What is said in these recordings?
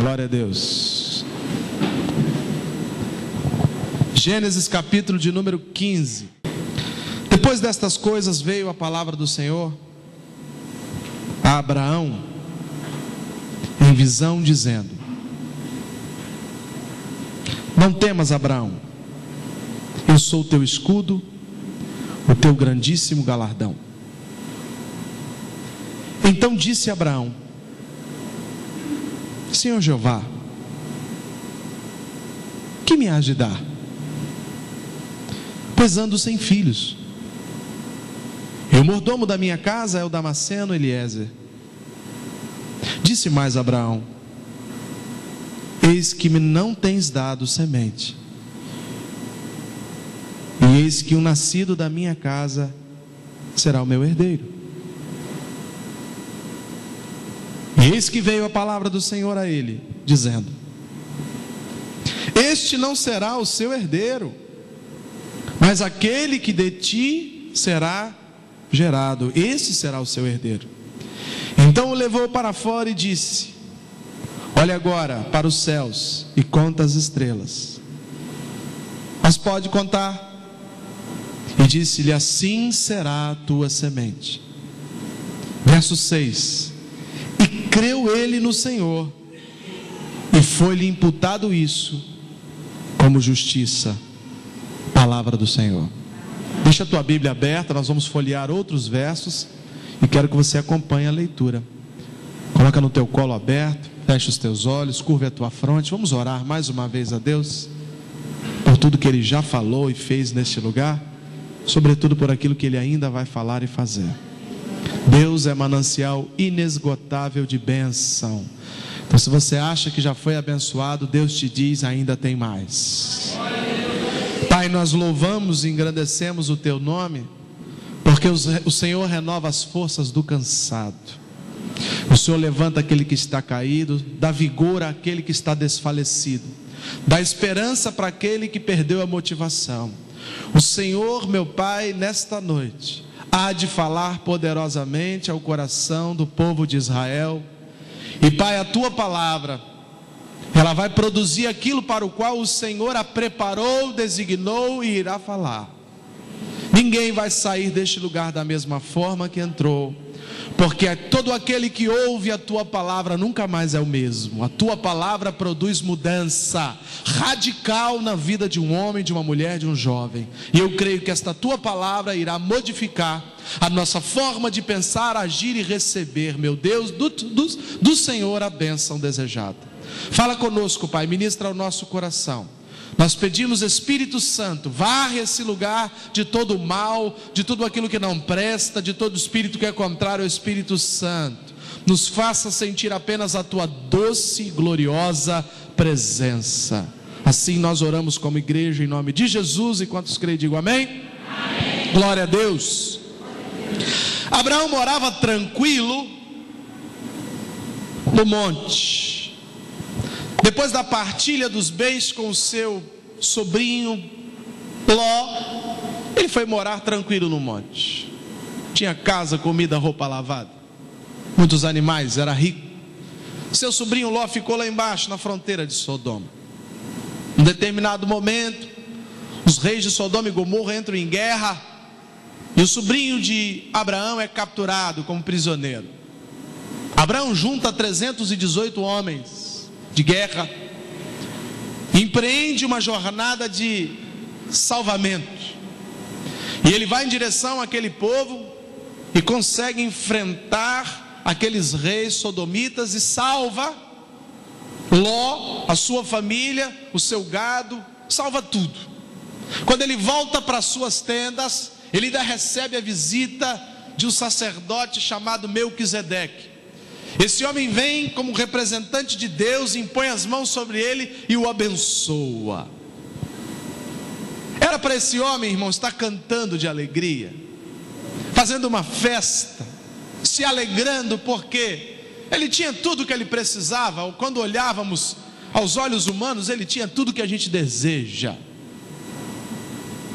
Glória a Deus. Gênesis capítulo de número 15. Depois destas coisas veio a palavra do Senhor a Abraão em visão, dizendo: não temas, Abraão, eu sou o teu escudo, o teu grandíssimo galardão. Então disse Abraão: Senhor Jeová, que me hás de dar? Pois ando sem filhos, e o mordomo da minha casa é o Damasceno Eliezer. Disse mais Abraão: eis que me não tens dado semente, e eis que um nascido da minha casa será o meu herdeiro. E eis que veio a palavra do Senhor a ele, dizendo: este não será o seu herdeiro, mas aquele que de ti será gerado, esse será o seu herdeiro. Então o levou para fora e disse: olha agora para os céus e conta as estrelas, as pode contar? E disse-lhe: assim será a tua semente. Verso 6: e creu ele no Senhor, e foi-lhe imputado isso como justiça. Palavra do Senhor. Deixa a tua Bíblia aberta, nós vamos folhear outros versos e quero que você acompanhe a leitura. Coloca no teu colo aberto, fecha os teus olhos, curva a tua fronte. Vamos orar mais uma vez a Deus por tudo que Ele já falou e fez neste lugar, sobretudo por aquilo que Ele ainda vai falar e fazer. Deus é manancial inesgotável de bênção. Então, se você acha que já foi abençoado, Deus te diz: ainda tem mais. Pai, nós louvamos e engrandecemos o Teu nome, porque o Senhor renova as forças do cansado. O Senhor levanta aquele que está caído, dá vigor àquele que está desfalecido, dá esperança para aquele que perdeu a motivação. O Senhor, meu Pai, nesta noite há de falar poderosamente ao coração do povo de Israel. E Pai, a Tua palavra, ela vai produzir aquilo para o qual o Senhor a preparou, designou e irá falar. Ninguém vai sair deste lugar da mesma forma que entrou, porque todo aquele que ouve a Tua palavra nunca mais é o mesmo. A Tua palavra produz mudança radical na vida de um homem, de uma mulher, de um jovem. E eu creio que esta Tua palavra irá modificar a nossa forma de pensar, agir e receber, meu Deus, do Senhor a bênção desejada. Fala conosco, Pai, ministra ao nosso coração. Nós pedimos, Espírito Santo, varre esse lugar de todo o mal, de tudo aquilo que não presta, de todo espírito que é contrário ao Espírito Santo. Nos faça sentir apenas a Tua doce e gloriosa presença. Assim nós oramos como igreja em nome de Jesus, e quantos creem, digam amém? Amém. Glória a Deus. Abraão morava tranquilo no monte. Depois da partilha dos bens com o seu sobrinho Ló, ele foi morar tranquilo no monte. Tinha casa, comida, roupa lavada, muitos animais, era rico. Seu sobrinho Ló ficou lá embaixo, na fronteira de Sodoma. Em determinado momento, os reis de Sodoma e Gomorra entram em guerra, e o sobrinho de Abraão é capturado como prisioneiro. Abraão junta 318 homens de guerra, empreende uma jornada de salvamento, e ele vai em direção àquele povo e consegue enfrentar aqueles reis sodomitas e salva Ló, a sua família, o seu gado, salva tudo. Quando ele volta para suas tendas, ele ainda recebe a visita de um sacerdote chamado Melquisedeque. Esse homem vem como representante de Deus, impõe as mãos sobre ele e o abençoa. Era para esse homem, irmão, estar cantando de alegria, fazendo uma festa, se alegrando, porque ele tinha tudo que ele precisava. Quando olhávamos aos olhos humanos, ele tinha tudo que a gente deseja.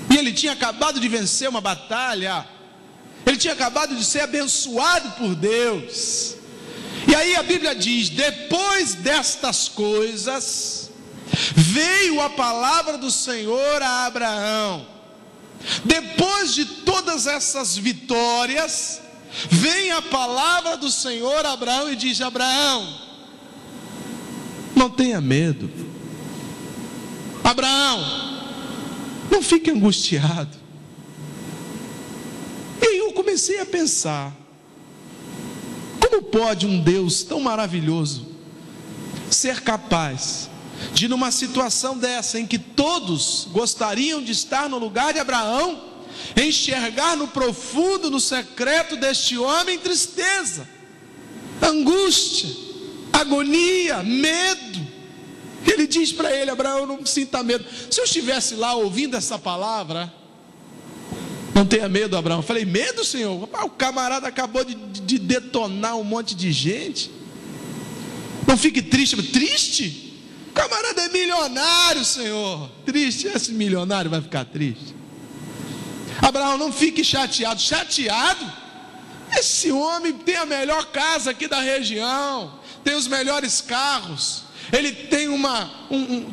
E ele tinha acabado de vencer uma batalha, ele tinha acabado de ser abençoado por Deus. E aí a Bíblia diz: depois destas coisas, veio a palavra do Senhor a Abraão. Depois de todas essas vitórias, vem a palavra do Senhor a Abraão e diz: Abraão, não tenha medo. Abraão, não fique angustiado. E aí eu comecei a pensar: como pode um Deus tão maravilhoso ser capaz de, numa situação dessa, em que todos gostariam de estar no lugar de Abraão, enxergar no profundo, no secreto deste homem, tristeza, angústia, agonia, medo? Ele diz para ele: Abraão, não sinta medo. Se eu estivesse lá ouvindo essa palavra, não tenha medo, Abraão. Eu falei: medo, Senhor? O camarada acabou de detonar um monte de gente. Não fique triste. Triste? O camarada é milionário, Senhor. Triste? Esse milionário vai ficar triste? Abraão, não fique chateado. Chateado? Esse homem tem a melhor casa aqui da região, tem os melhores carros, ele tem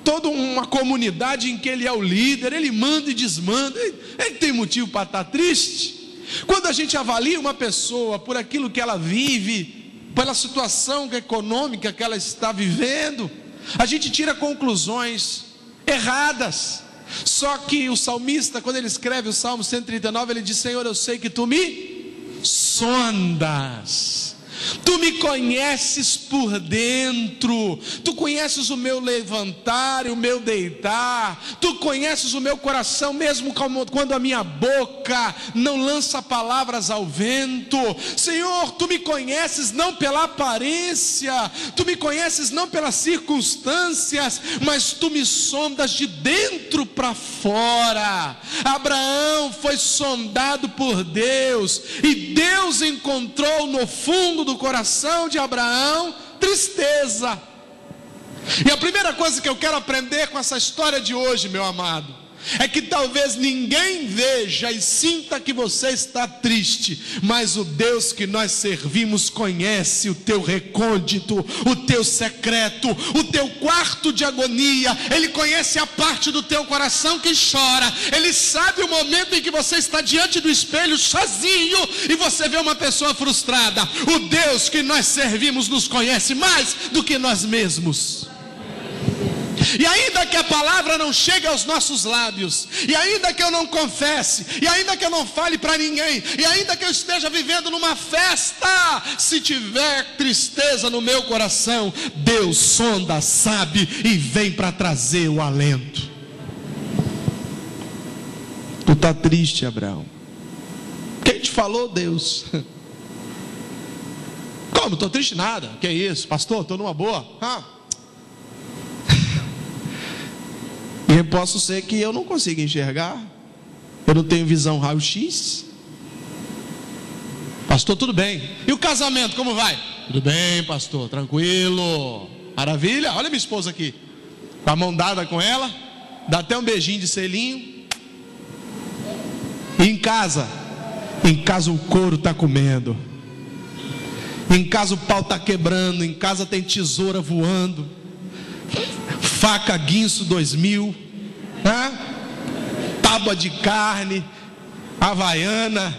toda uma comunidade em que ele é o líder, ele manda e desmanda. Ele tem motivo para estar triste? Quando a gente avalia uma pessoa por aquilo que ela vive, pela situação econômica que ela está vivendo, a gente tira conclusões erradas. Só que o salmista, quando ele escreve o Salmo 139, ele diz: Senhor, eu sei que tu me sondas, tu me conheces por dentro, tu conheces o meu levantar e o meu deitar, tu conheces o meu coração, mesmo quando a minha boca não lança palavras ao vento. Senhor, tu me conheces não pela aparência, tu me conheces não pelas circunstâncias, mas tu me sondas de dentro para fora. Abraão foi sondado por Deus, e Deus encontrou no fundo do coração de Abraão tristeza. E a primeira coisa que eu quero aprender com essa história de hoje, meu amado, é que talvez ninguém veja e sinta que você está triste, mas o Deus que nós servimos conhece o teu recôndito, o teu secreto, o teu quarto de agonia. Ele conhece a parte do teu coração que chora. Ele sabe o momento em que você está diante do espelho sozinho e você vê uma pessoa frustrada. O Deus que nós servimos nos conhece mais do que nós mesmos. E ainda que a palavra não chegue aos nossos lábios, e ainda que eu não confesse, e ainda que eu não fale para ninguém, e ainda que eu esteja vivendo numa festa, se tiver tristeza no meu coração, Deus sonda, sabe e vem para trazer o alento. Tu está triste, Abraão? Quem te falou, Deus? Como? Estou triste nada. Que é isso, pastor? Estou numa boa. E posso ser que eu não consiga enxergar, eu não tenho visão raio-x. Pastor, tudo bem. E o casamento, como vai? Tudo bem, pastor, tranquilo, maravilha. Olha minha esposa aqui, com a mão dada com ela, dá até um beijinho de selinho. E em casa o couro está comendo, em casa o pau está quebrando, em casa tem tesoura voando, faca Guinso 2000, tábua de carne, havaiana,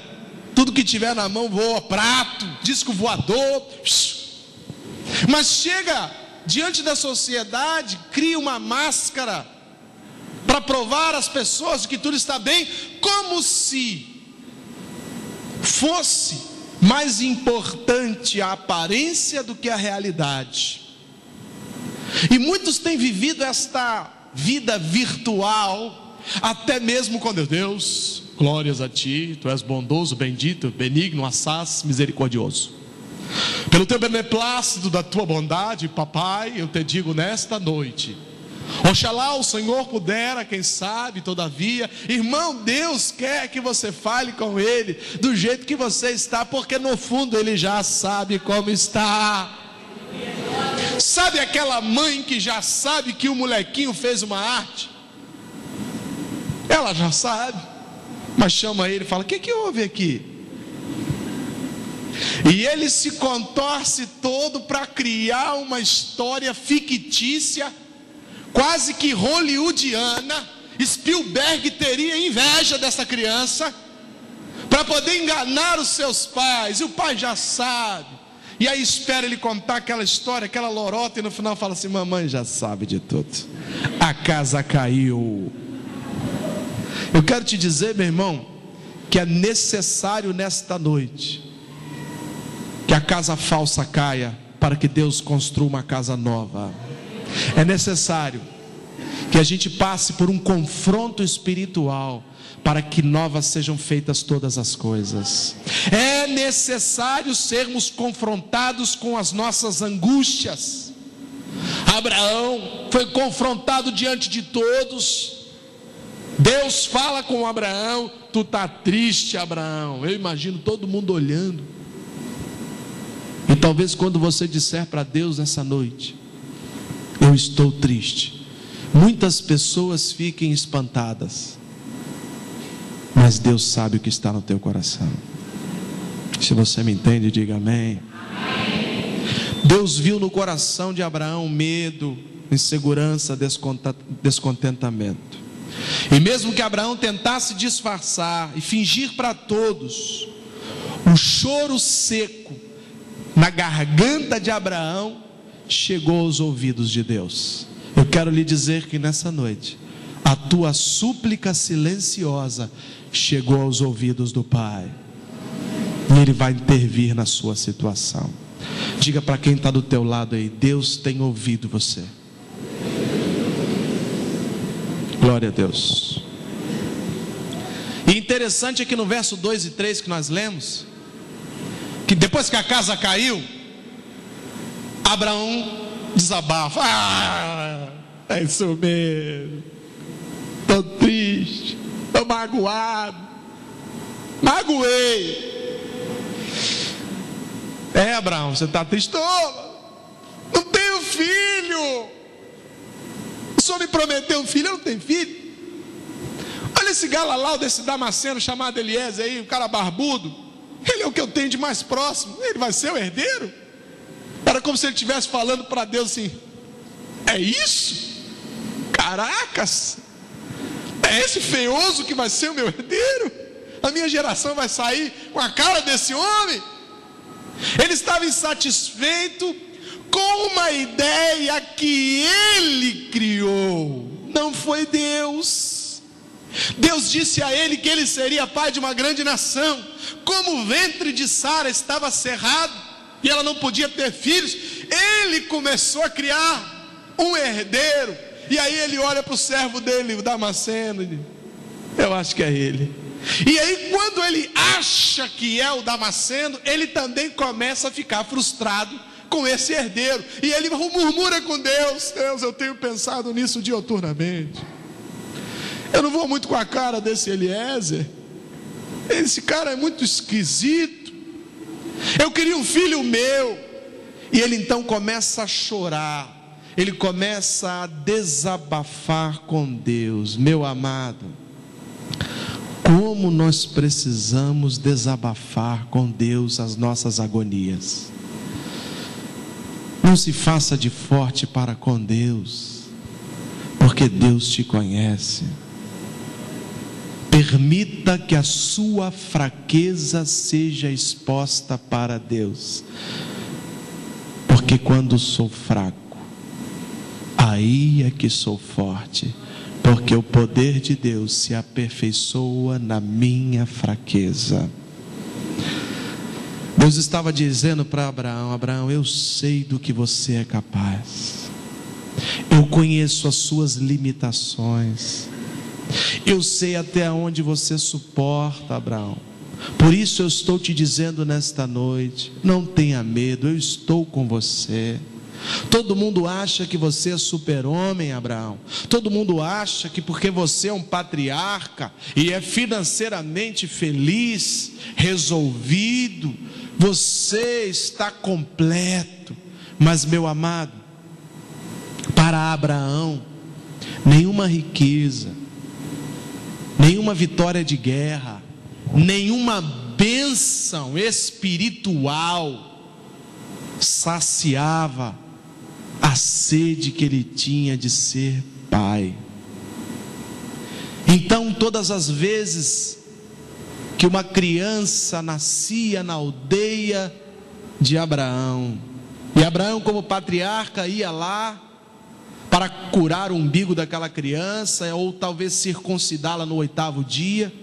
tudo que tiver na mão voa, prato, disco voador. Mas chega diante da sociedade, cria uma máscara para provar às pessoas que tudo está bem, como se fosse mais importante a aparência do que a realidade. E muitos têm vivido esta vida virtual, até mesmo quando Deus, glórias a ti, tu és bondoso, bendito, benigno, assaz, misericordioso. Pelo teu beneplácito da tua bondade, papai, eu te digo nesta noite, oxalá o Senhor pudera, quem sabe, todavia, irmão, Deus quer que você fale com Ele do jeito que você está, porque no fundo Ele já sabe como está. Sabe aquela mãe que já sabe que o molequinho fez uma arte? Ela já sabe, mas chama ele e fala: o que houve aqui? E ele se contorce todo para criar uma história fictícia, quase que hollywoodiana. Spielberg teria inveja dessa criança, para poder enganar os seus pais, e o pai já sabe, e aí espera ele contar aquela história, aquela lorota, e no final fala assim: mamãe já sabe de tudo, a casa caiu. Eu quero te dizer, meu irmão, que é necessário nesta noite que a casa falsa caia, para que Deus construa uma casa nova. É necessário que a gente passe por um confronto espiritual, para que novas sejam feitas todas as coisas. É necessário sermos confrontados com as nossas angústias. Abraão foi confrontado diante de todos. Deus fala com Abraão: tu está triste, Abraão. Eu imagino todo mundo olhando. E talvez quando você disser para Deus nessa noite: eu estou triste, muitas pessoas fiquem espantadas, mas Deus sabe o que está no teu coração. Se você me entende, diga amém. Deus viu no coração de Abraão medo, insegurança, descontentamento. E mesmo que Abraão tentasse disfarçar e fingir para todos, o choro seco na garganta de Abraão chegou aos ouvidos de Deus. Eu quero lhe dizer que nessa noite a tua súplica silenciosa chegou aos ouvidos do Pai, e Ele vai intervir na sua situação. Diga para quem está do teu lado aí: Deus tem ouvido você. Glória a Deus. E interessante é que no verso 2 e 3 que nós lemos, que depois que a casa caiu, Abraão desabafa: é isso mesmo, estou triste, estou magoado, magoei. Abraão, você está triste? Não tenho filho. O Senhor me prometeu um filho, eu não tenho filho. Olha esse galalau desse Damasceno chamado Eliezer aí, um cara barbudo. Ele é o que eu tenho de mais próximo, ele vai ser o herdeiro. Era como se ele estivesse falando para Deus assim: é isso? Caracas, é esse feioso que vai ser o meu herdeiro? A minha geração vai sair com a cara desse homem? Ele estava insatisfeito com uma ideia que ele criou, não foi Deus. Deus disse a ele que ele seria pai de uma grande nação. Como o ventre de Sara estava cerrado e ela não podia ter filhos, ele começou a criar um herdeiro. E aí ele olha para o servo dele, o Damasceno, e diz: eu acho que é ele. E aí quando ele acha que é o Damasceno, ele também começa a ficar frustrado com esse herdeiro, e ele murmura com Deus: Deus, eu tenho pensado nisso dioturnamente, eu não vou muito com a cara desse Eliezer, esse cara é muito esquisito, eu queria um filho meu. E ele então começa a chorar, ele começa a desabafar com Deus. Meu amado, como nós precisamos desabafar com Deus as nossas agonias. Não se faça de forte para com Deus, porque Deus te conhece. Permita que a sua fraqueza seja exposta para Deus, porque quando sou fraco, aí é que sou forte, porque o poder de Deus se aperfeiçoa na minha fraqueza. Deus estava dizendo para Abraão: Abraão, eu sei do que você é capaz, eu conheço as suas limitações, eu sei até onde você suporta, Abraão. Por isso eu estou te dizendo nesta noite: não tenha medo, eu estou com você. Todo mundo acha que você é super-homem, Abraão. Todo mundo acha que porque você é um patriarca e é financeiramente feliz, resolvido, você está completo. Mas, meu amado, para Abraão, nenhuma riqueza, nenhuma vitória de guerra, nenhuma bênção espiritual saciava a sede que ele tinha de ser pai. Então, todas as vezes que uma criança nascia na aldeia de Abraão, e Abraão, como patriarca, ia lá para curar o umbigo daquela criança, ou talvez circuncidá-la no 8º dia.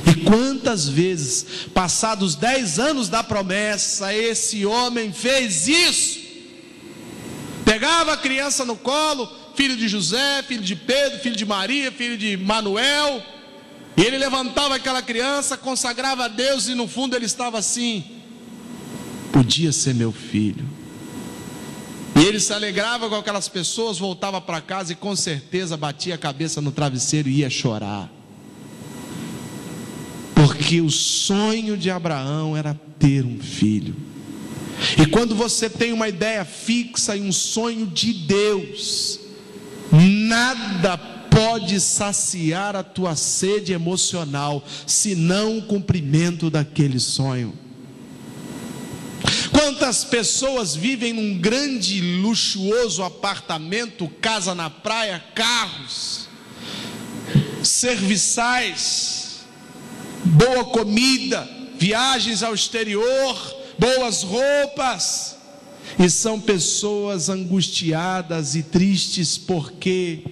E quantas vezes, passados 10 anos da promessa, esse homem fez isso? Pegava a criança no colo, filho de José, filho de Pedro, filho de Maria, filho de Manuel, e ele levantava aquela criança, consagrava a Deus, e no fundo ele estava assim: podia ser meu filho. E ele se alegrava com aquelas pessoas, voltava para casa e com certeza batia a cabeça no travesseiro e ia chorar, porque o sonho de Abraão era ter um filho. E quando você tem uma ideia fixa e um sonho de Deus, nada pode saciar a tua sede emocional, senão o cumprimento daquele sonho. Quantas pessoas vivem num grande luxuoso apartamento, casa na praia, carros, serviçais, boa comida, viagens ao exterior, boas roupas, e são pessoas angustiadas e tristes porque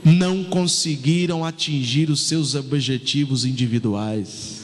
não conseguiram atingir os seus objetivos individuais,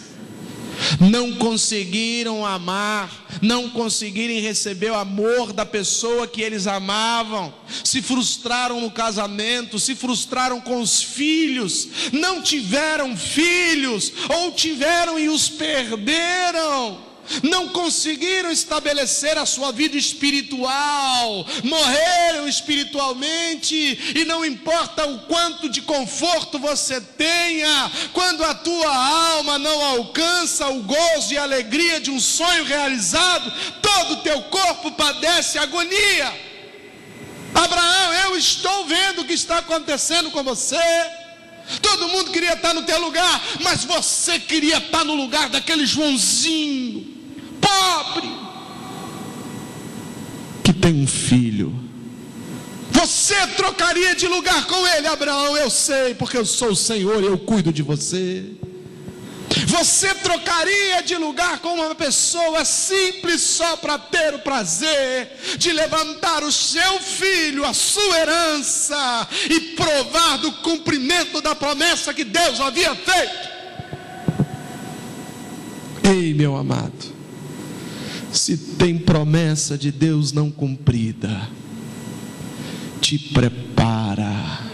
não conseguiram amar, não conseguiram receber o amor da pessoa que eles amavam, se frustraram no casamento, se frustraram com os filhos, não tiveram filhos, ou tiveram e os perderam, não conseguiram estabelecer a sua vida espiritual, morreram espiritualmente, e não importa o quanto de conforto você tenha, quando a tua alma não alcança o gozo e a alegria de um sonho realizado, todo o teu corpo padece agonia. Abraão, eu estou vendo o que está acontecendo com você. Todo mundo queria estar no teu lugar, mas você queria estar no lugar daquele Joãozinho pobre que tem um filho. Você trocaria de lugar com ele, Abraão? Eu sei, porque eu sou o Senhor e eu cuido de você. Você trocaria de lugar com uma pessoa simples só para ter o prazer de levantar o seu filho, a sua herança, e provar do cumprimento da promessa que Deus havia feito? Ei, meu amado, se tem promessa de Deus não cumprida, te prepara,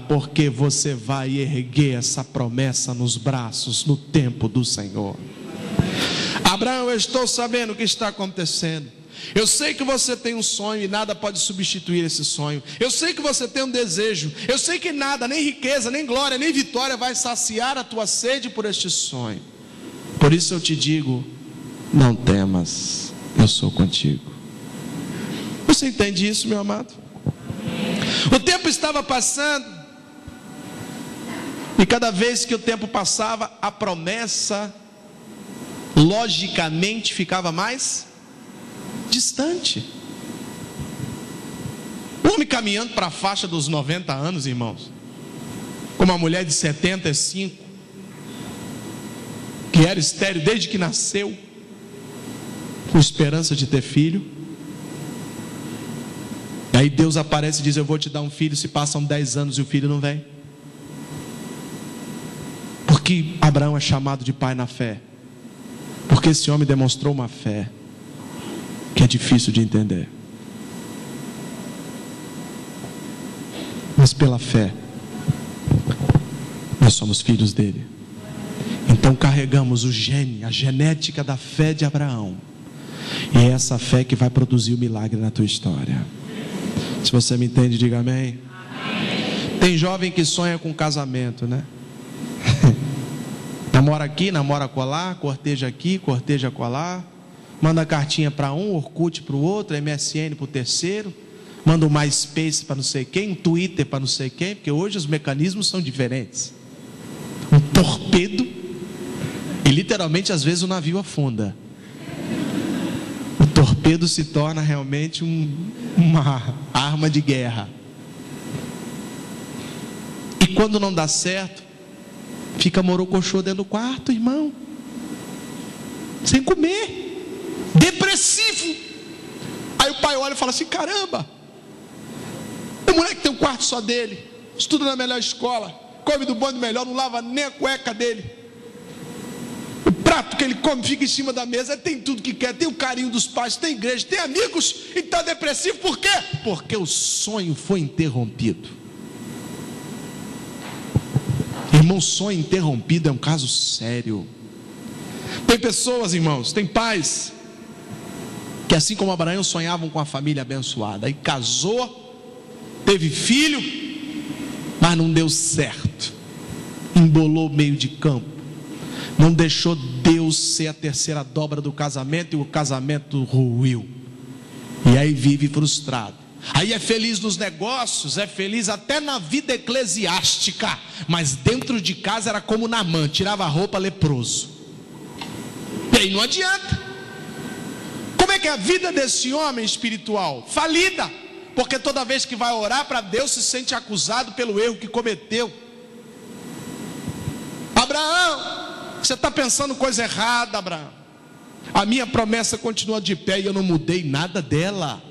porque você vai erguer essa promessa nos braços no tempo do Senhor. Abraão, eu estou sabendo o que está acontecendo. Eu sei que você tem um sonho e nada pode substituir esse sonho. Eu sei que você tem um desejo. Eu sei que nada, nem riqueza, nem glória, nem vitória vai saciar a tua sede por este sonho. Por isso eu te digo, não temas, eu sou contigo. Você entende isso, meu amado? O tempo estava passando, e cada vez que o tempo passava, a promessa logicamente ficava mais distante. O homem caminhando para a faixa dos 90 anos, irmãos, com uma mulher de 75, que era estéril desde que nasceu, com esperança de ter filho. E aí Deus aparece e diz: eu vou te dar um filho. Se passam 10 anos e o filho não vem. Porque Abraão é chamado de pai na fé? Porque esse homem demonstrou uma fé que é difícil de entender, mas pela fé nós somos filhos dele. Então carregamos o gene, a genética da fé de Abraão, e é essa fé que vai produzir o milagre na tua história. Se você me entende, diga amém. Amém. Tem jovem que sonha com casamento, né? Namora aqui, namora colar, corteja aqui, corteja colar, manda cartinha para um, Orkut para o outro, MSN para o terceiro, manda um MySpace para não sei quem, um Twitter para não sei quem, porque hoje os mecanismos são diferentes. Um torpedo literalmente às vezes o navio afunda. O torpedo se torna realmente uma arma de guerra. E quando não dá certo, fica morocochô dentro do quarto, irmão, sem comer, depressivo. Aí o pai olha e fala assim: caramba, o moleque tem um quarto só dele, estuda na melhor escola, come do bom e do melhor, não lava nem a cueca dele, o prato que ele come fica em cima da mesa, ele tem tudo que quer, tem o carinho dos pais, tem igreja, tem amigos, e está depressivo. Por quê? Porque o sonho foi interrompido. Irmão, sonho interrompido é um caso sério. Tem pessoas, irmãos, tem pais que, assim como Abraão, sonhavam com a família abençoada. Aí casou, teve filho, mas não deu certo, embolou meio de campo, não deixou Deus ser a terceira dobra do casamento, e o casamento ruiu. E aí vive frustrado. Aí é feliz nos negócios, é feliz até na vida eclesiástica, mas dentro de casa era como Naamã, tirava a roupa, leproso. E aí não adianta. Como é que é a vida desse homem espiritual? Falida, porque toda vez que vai orar para Deus se sente acusado pelo erro que cometeu. Abraão, você está pensando coisa errada, Abraão. A minha promessa continua de pé e eu não mudei nada dela.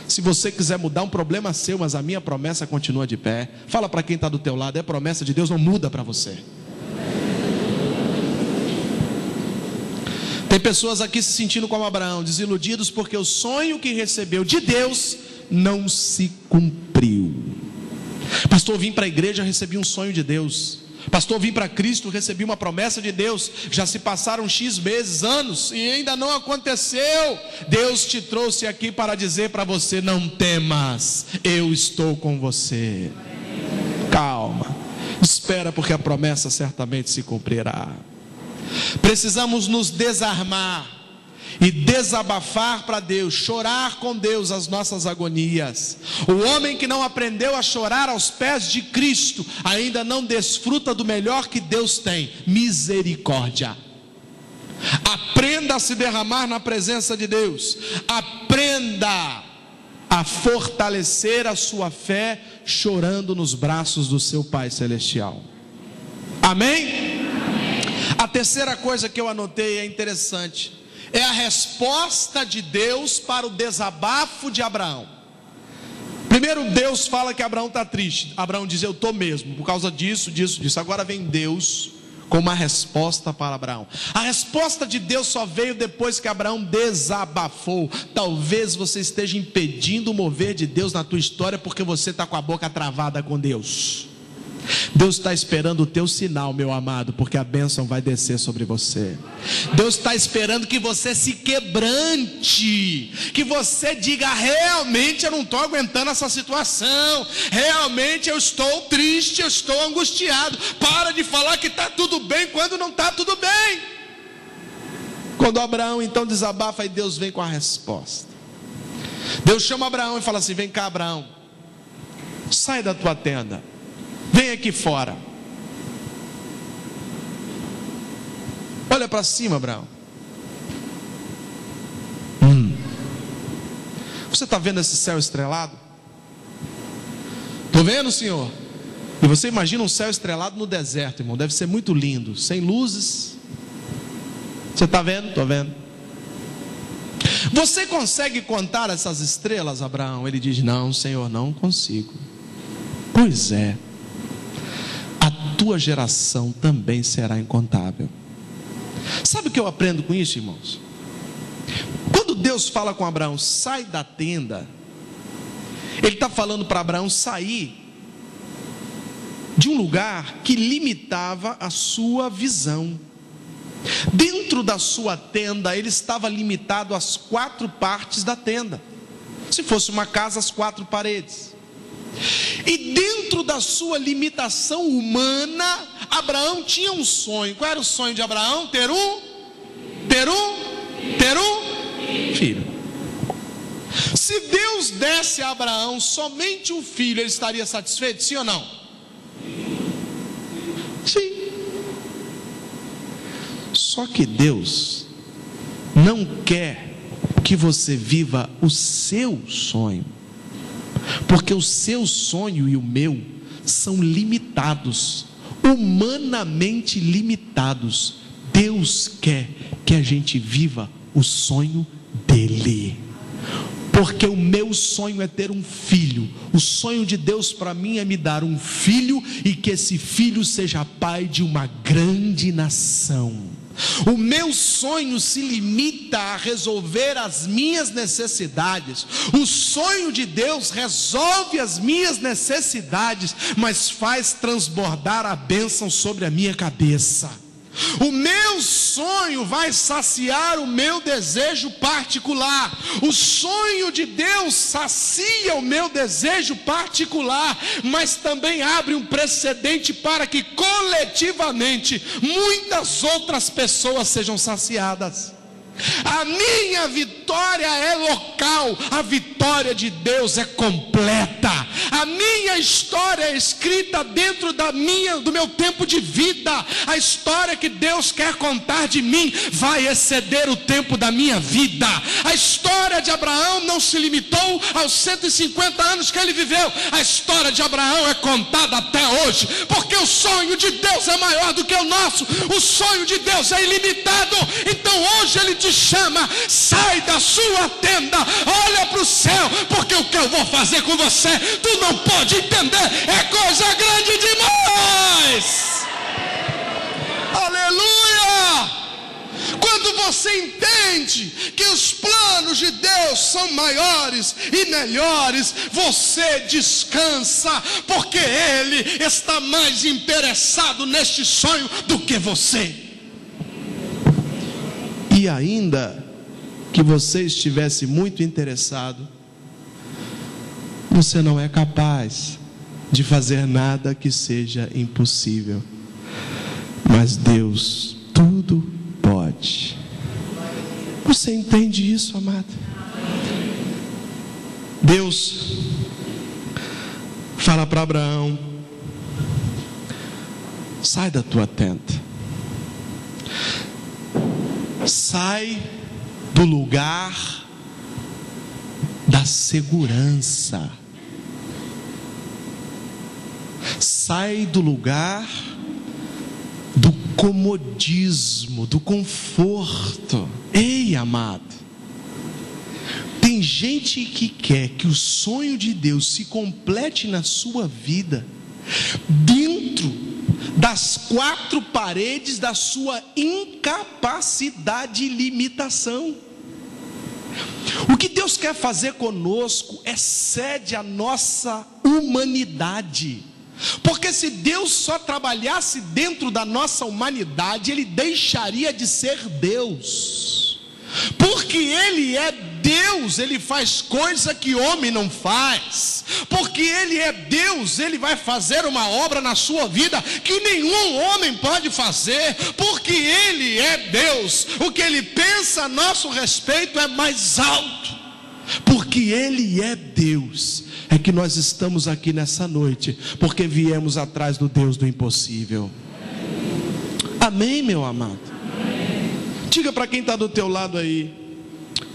Se você quiser mudar, um problema seu, mas a minha promessa continua de pé. Fala para quem está do teu lado: é promessa de Deus, não muda para você. Tem pessoas aqui se sentindo como Abraão, desiludidos porque o sonho que recebeu de Deus não se cumpriu. Pastor, eu vim para a igreja, recebi um sonho de Deus. Pastor, eu vim para Cristo, recebi uma promessa de Deus. Já se passaram X meses, anos, e ainda não aconteceu. Deus te trouxe aqui para dizer para você: não temas, eu estou com você. Calma, espera, porque a promessa certamente se cumprirá. Precisamos nos desarmar e desabafar para Deus, chorar com Deus as nossas agonias. O homem que não aprendeu a chorar aos pés de Cristo ainda não desfruta do melhor que Deus tem: misericórdia. Aprenda a se derramar na presença de Deus. Aprenda a fortalecer a sua fé chorando nos braços do seu Pai Celestial. Amém? A terceira coisa que eu anotei é interessante. É a resposta de Deus para o desabafo de Abraão. Primeiro, Deus fala que Abraão está triste. Abraão diz: eu estou mesmo, por causa disso. Agora vem Deus com uma resposta para Abraão. A resposta de Deus só veio depois que Abraão desabafou. Talvez você esteja impedindo o mover de Deus na tua história porque você está com a boca travada com Deus. Deus está esperando o teu sinal, meu amado, porque a bênção vai descer sobre você. Deus está esperando que você se quebrante, que você diga: realmente eu não estou aguentando essa situação, realmente eu estou triste, eu estou angustiado. Para de falar que está tudo bem quando não está tudo bem. Quando Abraão então desabafa, aí Deus vem com a resposta. Deus chama Abraão e fala assim: vem cá, Abraão, sai da tua tenda, vem aqui fora. Olha para cima, Abraão. Você está vendo esse céu estrelado? Estou vendo, Senhor. E você imagina um céu estrelado no deserto, irmão. Deve ser muito lindo, sem luzes. Você está vendo? Estou vendo. Você consegue contar essas estrelas, Abraão? Ele diz: não, Senhor, não consigo. Pois é, a tua geração também será incontável. Sabe o que eu aprendo com isso, irmãos? Quando Deus fala com Abraão: sai da tenda, Ele está falando para Abraão sair de um lugar que limitava a sua visão. Dentro da sua tenda, ele estava limitado às 4 partes da tenda. Se fosse uma casa, as 4 paredes. E dentro da sua limitação humana, Abraão tinha um sonho. Qual era o sonho de Abraão? Ter um filho. Se Deus desse a Abraão somente um filho, ele estaria satisfeito? Sim ou não? Sim. Só que Deus não quer que você viva o seu sonho, porque o seu sonho e o meu são limitados, humanamente limitados. Deus quer que a gente viva o sonho dele, porque o meu sonho é ter um filho. O sonho de Deus para mim é me dar um filho, e que esse filho seja pai de uma grande nação. O meu sonho se limita a resolver as minhas necessidades. O sonho de Deus resolve as minhas necessidades, mas faz transbordar a bênção sobre a minha cabeça. O meu sonho vai saciar o meu desejo particular. O sonho de Deus sacia o meu desejo particular, mas também abre um precedente para que coletivamente muitas outras pessoas sejam saciadas. A minha vitória é local, a vitória de Deus é completa. A minha história é escrita dentro do meu tempo de vida. A história que Deus quer contar de mim vai exceder o tempo da minha vida. A história de Abraão não se limitou aos 150 anos que ele viveu. A história de Abraão é contada até hoje, porque o sonho de Deus é maior do que o nosso. O sonho de Deus é ilimitado. Então hoje ele te chama: sai da sua tenda, olha para o céu, porque o que eu vou fazer com você, tu não pode entender, é coisa grande demais. Aleluia! Quando você entende que os planos de Deus são maiores e melhores, você descansa, porque Ele está mais interessado neste sonho do que você. E ainda que você estivesse muito interessado, você não é capaz de fazer nada que seja impossível. Mas Deus tudo pode. Você entende isso, amado? Deus fala para Abraão: sai da tua tenda, sai do lugar da segurança, sai do lugar do comodismo, do conforto. Ei, amado, tem gente que quer que o sonho de Deus se complete na sua vida dentro das quatro paredes da sua incapacidade e limitação. O que Deus quer fazer conosco excede a nossa humanidade. Porque se Deus só trabalhasse dentro da nossa humanidade, Ele deixaria de ser Deus. Porque Ele é Deus, Ele faz coisa que homem não faz. Porque Ele é Deus, Ele vai fazer uma obra na sua vida que nenhum homem pode fazer. Porque Ele é Deus, o que Ele pensa a nosso respeito é mais alto. Porque Ele é Deus, é que nós estamos aqui nessa noite, porque viemos atrás do Deus do impossível. Amém, meu amado? Diga para quem está do teu lado aí: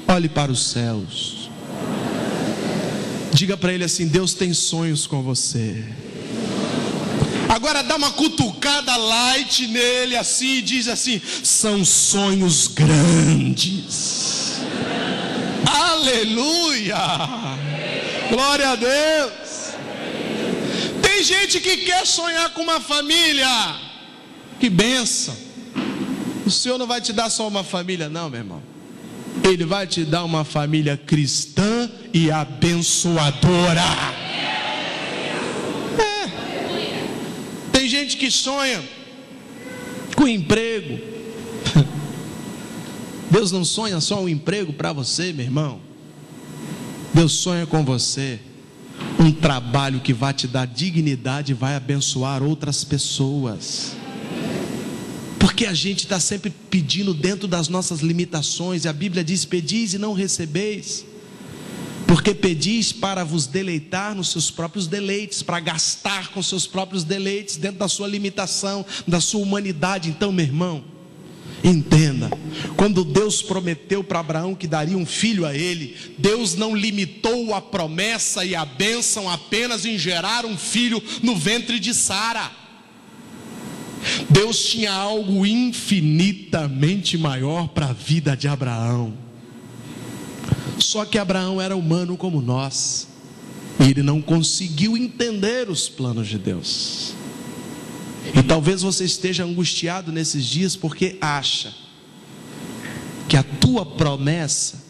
olhe para os céus. Diga para ele assim: Deus tem sonhos com você. Agora dá uma cutucada light nele assim e diz assim: são sonhos grandes. Aleluia! Glória a Deus! Tem gente que quer sonhar com uma família. Que bênção! O Senhor não vai te dar só uma família, não, meu irmão. Ele vai te dar uma família cristã e abençoadora. Tem gente que sonha com emprego. Deus não sonha só um emprego para você, meu irmão. Deus sonha com você um trabalho que vai te dar dignidade e vai abençoar outras pessoas. Porque a gente está sempre pedindo dentro das nossas limitações, e a Bíblia diz: pedis e não recebeis, porque pedis para vos deleitar nos seus próprios deleites, para gastar com seus próprios deleites, dentro da sua limitação, da sua humanidade. Então, meu irmão, Entenda, quando Deus prometeu para Abraão que daria um filho a ele, Deus não limitou a promessa e a bênção apenas em gerar um filho no ventre de Sara. Deus tinha algo infinitamente maior para a vida de Abraão. Só que Abraão era humano como nós, e ele não conseguiu entender os planos de Deus. E talvez você esteja angustiado nesses dias porque acha que a tua promessa,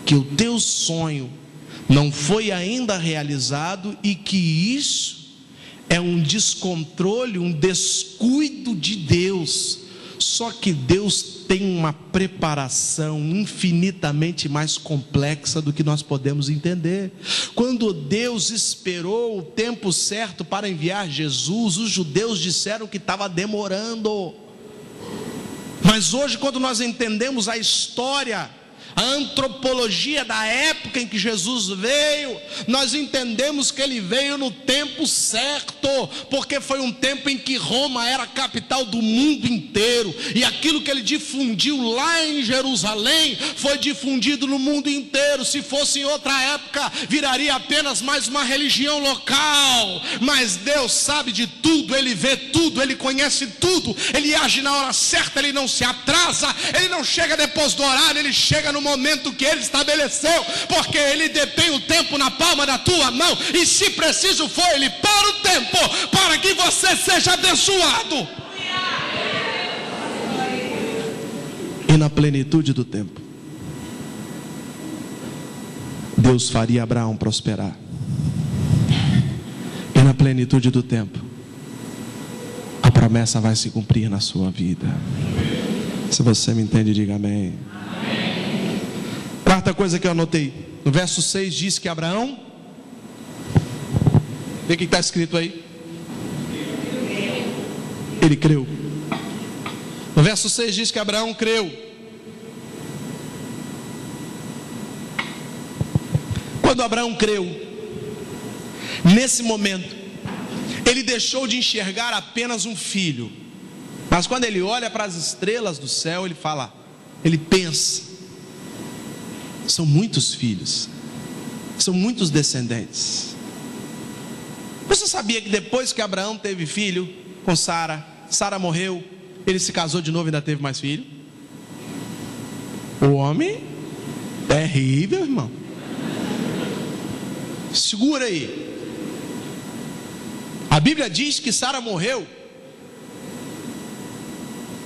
que o teu sonho não foi ainda realizado, e que isso é um descontrole, um descuido de Deus. Só que Deus tem uma preparação infinitamente mais complexa do que nós podemos entender. Quando Deus esperou o tempo certo para enviar Jesus, os judeus disseram que estava demorando. Mas hoje, quando nós entendemos a história, a antropologia da época em que Jesus veio, nós entendemos que ele veio no tempo certo, porque foi um tempo em que Roma era a capital do mundo inteiro, e aquilo que ele difundiu lá em Jerusalém foi difundido no mundo inteiro. Se fosse em outra época, viraria apenas mais uma religião local. Mas Deus sabe de tudo, ele vê tudo, ele conhece tudo, ele age na hora certa, ele não se atrasa, ele não chega depois do horário, ele chega no momento que ele estabeleceu, porque ele detém o tempo na palma da tua mão, e se preciso for, ele para o tempo para que você seja abençoado. E na plenitude do tempo, Deus faria Abraão prosperar. E na plenitude do tempo, a promessa vai se cumprir na sua vida. Se você me entende, diga amém. Quarta coisa que eu anotei, no verso 6 diz que Abraão, vê o que está escrito aí, ele creu. No verso 6 diz que Abraão creu. Quando Abraão creu, nesse momento, ele deixou de enxergar apenas um filho, mas quando ele olha para as estrelas do céu, ele fala, ele pensa, são muitos filhos, são muitos descendentes. Você sabia que depois que Abraão teve filho com Sara, Sara morreu, ele se casou de novo e ainda teve mais filho? O homem terrível, irmão. Segura aí. A Bíblia diz que Sara morreu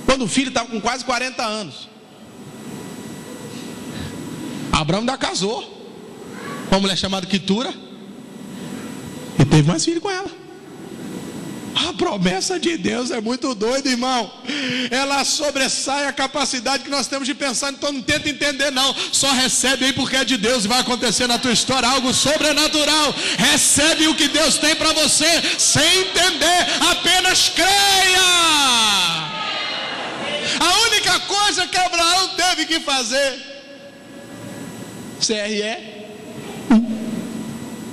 quando o filho estava com quase 40 anos. Abraão ainda casou com uma mulher chamada Quitura e teve mais filho com ela. A promessa de Deus é muito doida, irmão. Ela sobressai a capacidade que nós temos de pensar. Então não tenta entender não, só recebe aí porque é de Deus, e vai acontecer na tua história algo sobrenatural. Recebe o que Deus tem para você, sem entender, apenas creia. A única coisa que Abraão teve que fazer,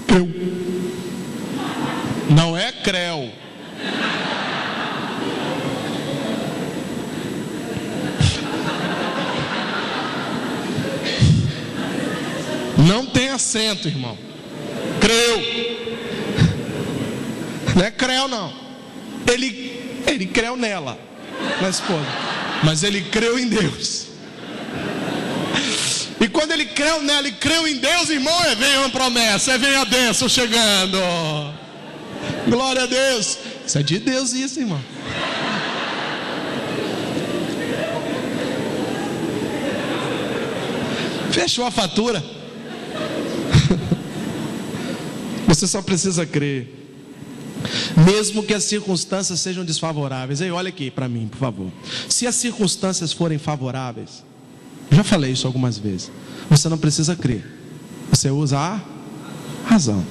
creu. Não é creu. Não tem acento, irmão. Creu. Não é creu não. Ele creu nela, na esposa, mas ele creu em Deus. E quando ele creu nela e creu em Deus, irmão, vem uma promessa, vem a bênção chegando. Glória a Deus. Isso é de Deus isso, irmão. Fechou a fatura. Você só precisa crer. Mesmo que as circunstâncias sejam desfavoráveis. Ei, olha aqui para mim, por favor. Se as circunstâncias forem favoráveis, já falei isso algumas vezes, você não precisa crer, você usa a razão.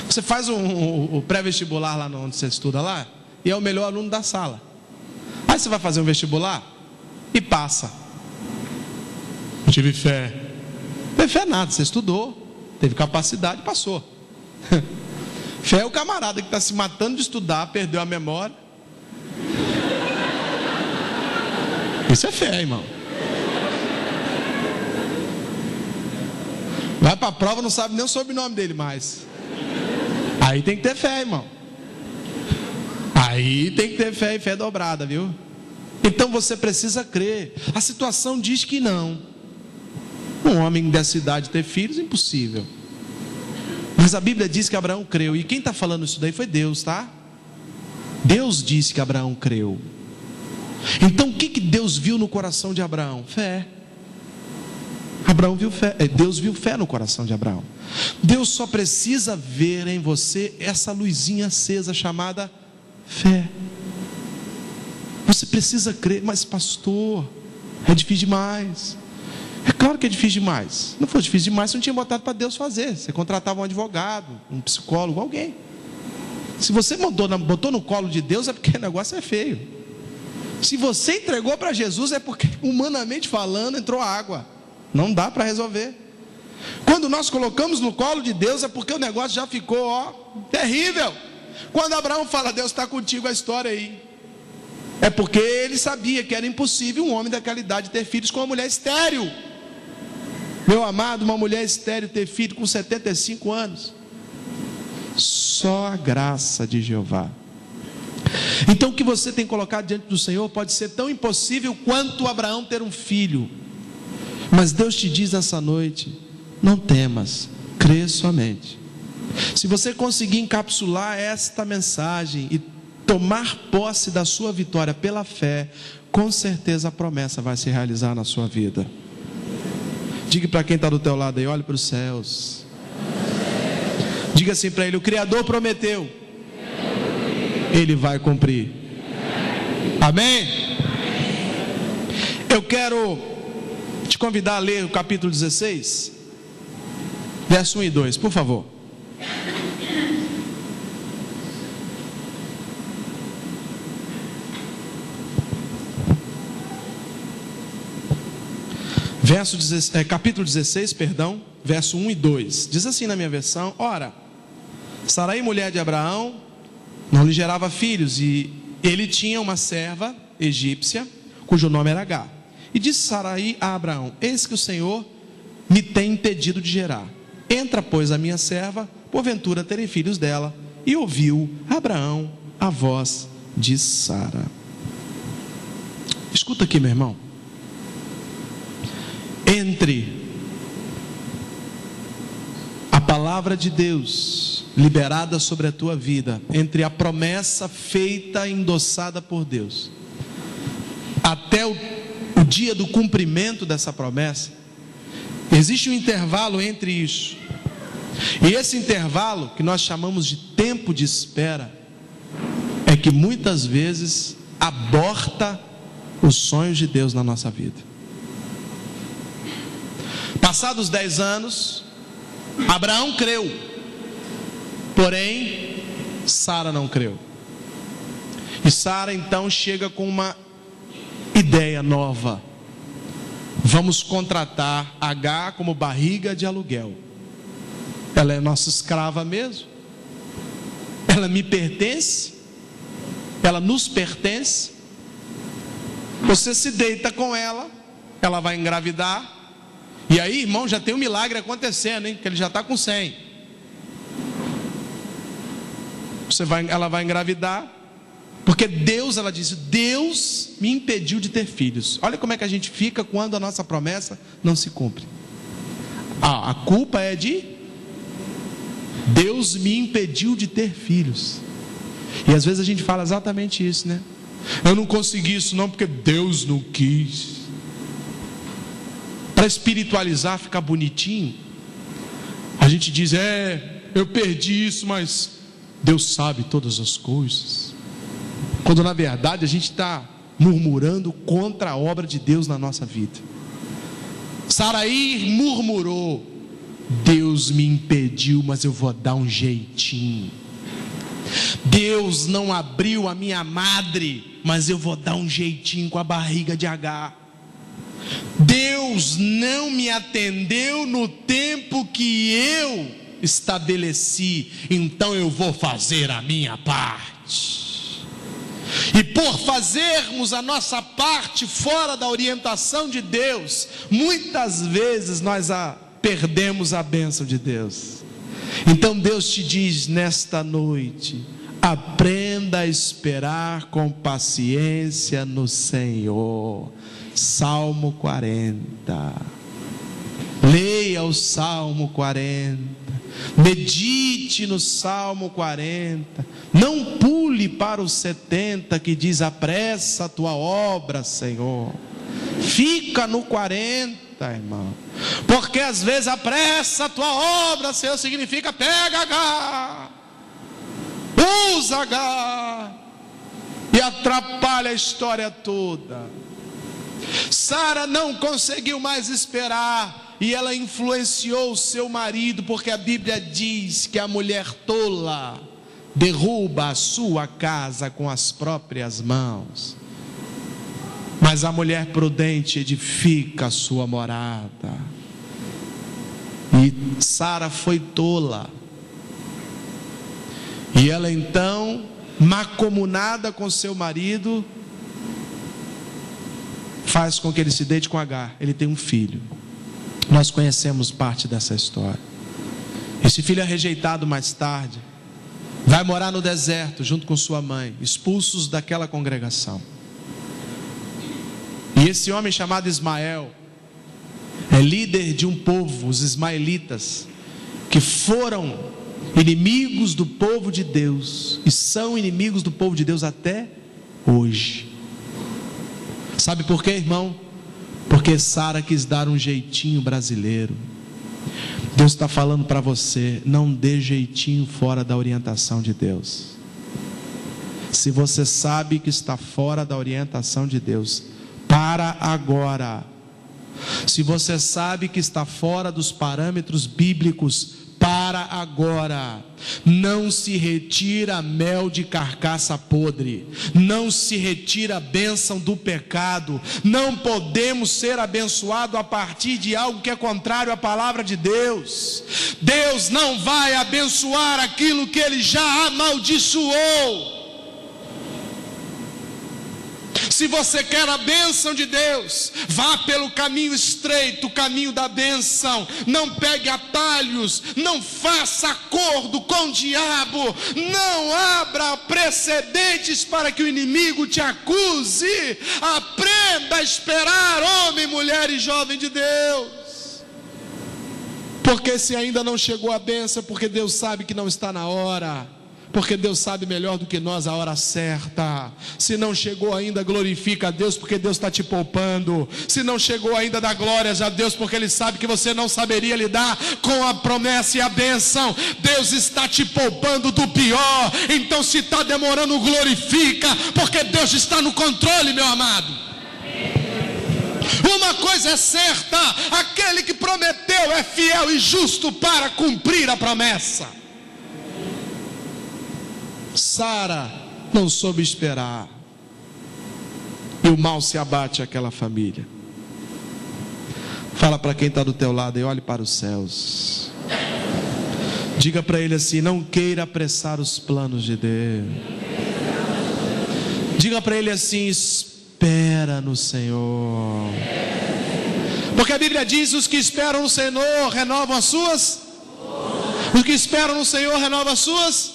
Você faz o pré-vestibular lá onde você estuda lá, e é o melhor aluno da sala. Aí você vai fazer um vestibular e passa. Eu tive fé. Não teve fé nada, você estudou, teve capacidade, passou. Fé é o camarada que está se matando de estudar, perdeu a memória. Isso é fé, irmão. Vai para a prova, não sabe nem o sobrenome dele mais. Aí tem que ter fé, irmão. Aí tem que ter fé e fé dobrada, viu? Então você precisa crer. A situação diz que não. Um homem dessa idade ter filhos, impossível. Mas a Bíblia diz que Abraão creu. E quem está falando isso daí foi Deus, tá? Deus disse que Abraão creu. Então o que Deus viu no coração de Abraão? Fé. Abraão viu fé. Deus viu fé no coração de Abraão. Deus só precisa ver em você essa luzinha acesa chamada fé. Você precisa crer. Mas pastor, é difícil demais. É claro que é difícil demais. Se não fosse difícil demais, você não tinha botado para Deus fazer. Você contratava um advogado, um psicólogo, alguém. Se você botou no colo de Deus, é porque o negócio é feio. Se você entregou para Jesus, é porque, humanamente falando, entrou água. Não dá para resolver. Quando nós colocamos no colo de Deus, é porque o negócio já ficou, terrível. Quando Abraão fala, Deus está contigo, a história aí. É porque ele sabia que era impossível um homem daquela idade ter filhos com uma mulher estéril. Meu amado, uma mulher estéril ter filho com 75 anos. Só a graça de Jeová. Então o que você tem colocado diante do Senhor pode ser tão impossível quanto Abraão ter um filho. Mas Deus te diz essa noite: não temas, crê somente. Se você conseguir encapsular esta mensagem e tomar posse da sua vitória pela fé, com certeza a promessa vai se realizar na sua vida. Diga para quem está do teu lado aí: olhe para os céus. Diga assim para ele: o Criador prometeu, Ele vai cumprir. Amém? Eu quero te convidar a ler o capítulo 16, verso 1 e 2, por favor. Capítulo 16, perdão, verso 1 e 2. Diz assim na minha versão: ora, Sarai, mulher de Abraão, não lhe gerava filhos, e ele tinha uma serva egípcia, cujo nome era Agar. E disse Sarai a Abraão: eis que o Senhor me tem impedido de gerar. Entra, pois, a minha serva, porventura terei filhos dela. E ouviu Abraão a voz de Sara. Escuta aqui, meu irmão. Entre a palavra de Deus liberada sobre a tua vida, entre a promessa feita e endossada por Deus, até o dia do cumprimento dessa promessa, existe um intervalo entre isso. E esse intervalo, que nós chamamos de tempo de espera, é que muitas vezes aborta os sonhos de Deus na nossa vida. Passados 10 anos, Abraão creu, porém Sara não creu. E Sara então chega com uma ideia nova: vamos contratar Agar como barriga de aluguel. Ela é nossa escrava mesmo, ela me pertence, ela nos pertence. Você se deita com ela, ela vai engravidar. E aí, irmão, já tem um milagre acontecendo, hein? Que ele já está com 100. Ela vai engravidar, porque Deus, ela disse, Deus me impediu de ter filhos. Olha como é que a gente fica quando a nossa promessa não se cumpre. A culpa é de Deus me impediu de ter filhos. E às vezes a gente fala exatamente isso, né? Eu não consegui isso não porque Deus não quis. Para espiritualizar, ficar bonitinho, a gente diz: eu perdi isso, mas Deus sabe todas as coisas. Quando na verdade a gente está murmurando contra a obra de Deus na nossa vida. Sarai murmurou: Deus me impediu, mas eu vou dar um jeitinho. Deus não abriu a minha madre, mas eu vou dar um jeitinho com a barriga de Agar. Deus não me atendeu no tempo que eu estabeleci, então eu vou fazer a minha parte. E por fazermos a nossa parte fora da orientação de Deus, muitas vezes nós perdemos a bênção de Deus. Então Deus te diz nesta noite: aprenda a esperar com paciência no Senhor. Salmo 40. Leia o Salmo 40. Medite no Salmo 40. Não pule para os 70 que diz: apressa a tua obra, Senhor. Fica no 40, irmão. Porque às vezes apressa a tua obra, Senhor, significa pega H, usa H, e atrapalha a história toda. Sara não conseguiu mais esperar, e ela influenciou o seu marido, porque a Bíblia diz que a mulher tola derruba a sua casa com as próprias mãos, mas a mulher prudente edifica a sua morada. E Sara foi tola, e ela então, mancomunada com seu marido, faz com que ele se deite com Agar. Ele tem um filho. Nós conhecemos parte dessa história. Esse filho é rejeitado mais tarde, vai morar no deserto junto com sua mãe, expulsos daquela congregação. E esse homem chamado Ismael é líder de um povo, os ismaelitas, que foram inimigos do povo de Deus e são inimigos do povo de Deus até hoje. Sabe por quê, irmão? Porque Sara quis dar um jeitinho brasileiro. Deus está falando para você: não dê jeitinho fora da orientação de Deus. Se você sabe que está fora da orientação de Deus, para agora. Se você sabe que está fora dos parâmetros bíblicos, para agora. Não se retira mel de carcaça podre, não se retira a bênção do pecado. Não podemos ser abençoados a partir de algo que é contrário à palavra de Deus. Deus não vai abençoar aquilo que Ele já amaldiçoou. Se você quer a bênção de Deus, vá pelo caminho estreito, o caminho da bênção. Não pegue atalhos, não faça acordo com o diabo, não abra precedentes para que o inimigo te acuse. Aprenda a esperar, homem, mulher e jovem de Deus. Porque se ainda não chegou a bênção, porque Deus sabe que não está na hora. Porque Deus sabe melhor do que nós a hora certa. Se não chegou ainda, glorifica a Deus, porque Deus está te poupando. Se não chegou ainda, dá glórias a Deus, porque Ele sabe que você não saberia lidar com a promessa e a bênção. Deus está te poupando do pior. Então, se está demorando, glorifica, porque Deus está no controle, meu amado. Uma coisa é certa: aquele que prometeu é fiel e justo para cumprir a promessa. Sara não soube esperar, e o mal se abate àquela família. Fala para quem está do teu lado e olhe para os céus. Diga para ele assim: não queira apressar os planos de Deus. Diga para ele assim: espera no Senhor. Porque a Bíblia diz: os que esperam no Senhor renovam as suas. Os que esperam no Senhor renovam as suas.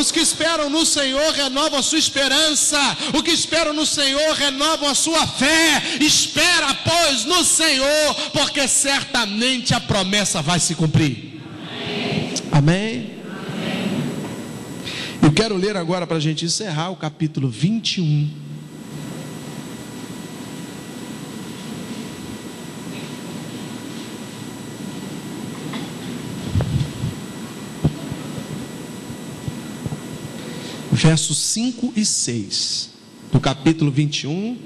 Os que esperam no Senhor renovam a sua esperança. Os que esperam no Senhor renovam a sua fé. Espera, pois, no Senhor, porque certamente a promessa vai se cumprir. Amém? Eu quero ler agora, para a gente encerrar, o capítulo 21. Versos 5 e 6, do capítulo 21,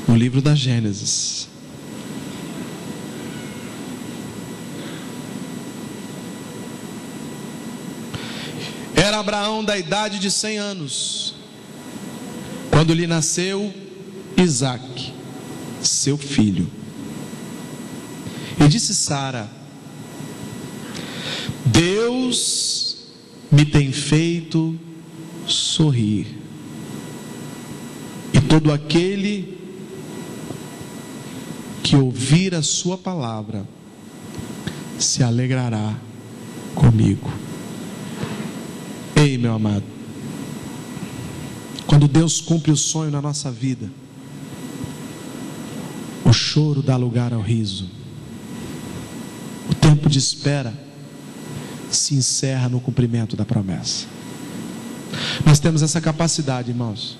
no livro da Gênesis. Era Abraão da idade de 100 anos, quando lhe nasceu Isaque, seu filho. E disse Sara: Deus me tem feito sorrir, todo aquele que ouvir a sua palavra se alegrará comigo. Ei, meu amado, quando Deus cumpre o sonho na nossa vida, o choro dá lugar ao riso. O tempo de espera se encerra no cumprimento da promessa. Nós temos essa capacidade, irmãos.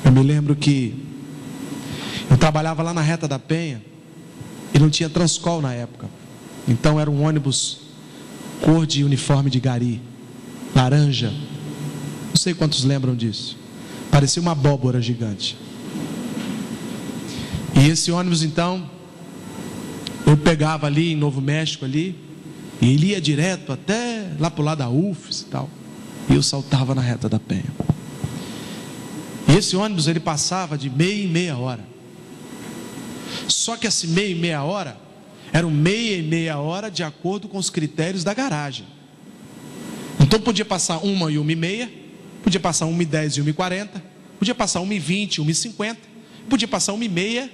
Eu me lembro que eu trabalhava lá na Reta da Penha e não tinha Transcol na época. Então era um ônibus cor de uniforme de gari, laranja. Não sei quantos lembram disso. Parecia uma abóbora gigante. E esse ônibus, então, eu pegava ali em Novo México ali, e ele ia direto até lá para o lado da UFES e tal. E eu saltava na Reta da Penha. E esse ônibus ele passava de meia em meia hora. Só que esse meia em meia hora eram meia em meia hora de acordo com os critérios da garagem. Então podia passar 1h01h30, podia passar 1h10 e 1h40, podia passar 1h20, 1h50, podia passar 1h30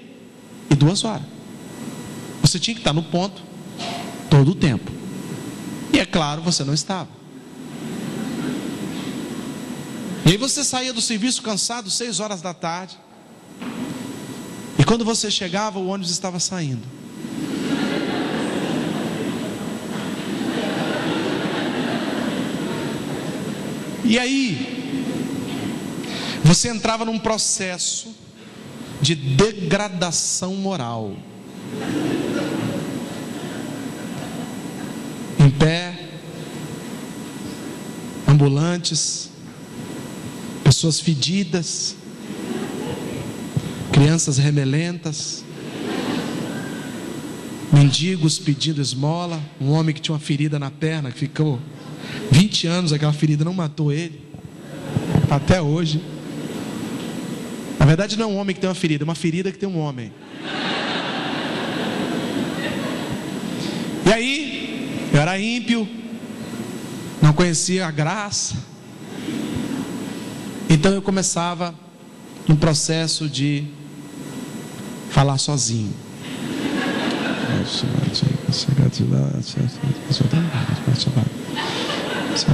e 2 horas. Você tinha que estar no ponto todo o tempo. E é claro, você não estava. E aí você saía do serviço cansado 6 horas da tarde. E quando você chegava, o ônibus estava saindo. E aí você entrava num processo de degradação moral. Em pé, ambulantes, pessoas fedidas, crianças remelentas, mendigos pedindo esmola, um homem que tinha uma ferida na perna, que ficou 20 anos, aquela ferida não matou ele, até hoje. Na verdade não é um homem que tem uma ferida, é uma ferida que tem um homem. E aí, eu era ímpio, não conhecia a graça, então eu começava um processo de falar sozinho.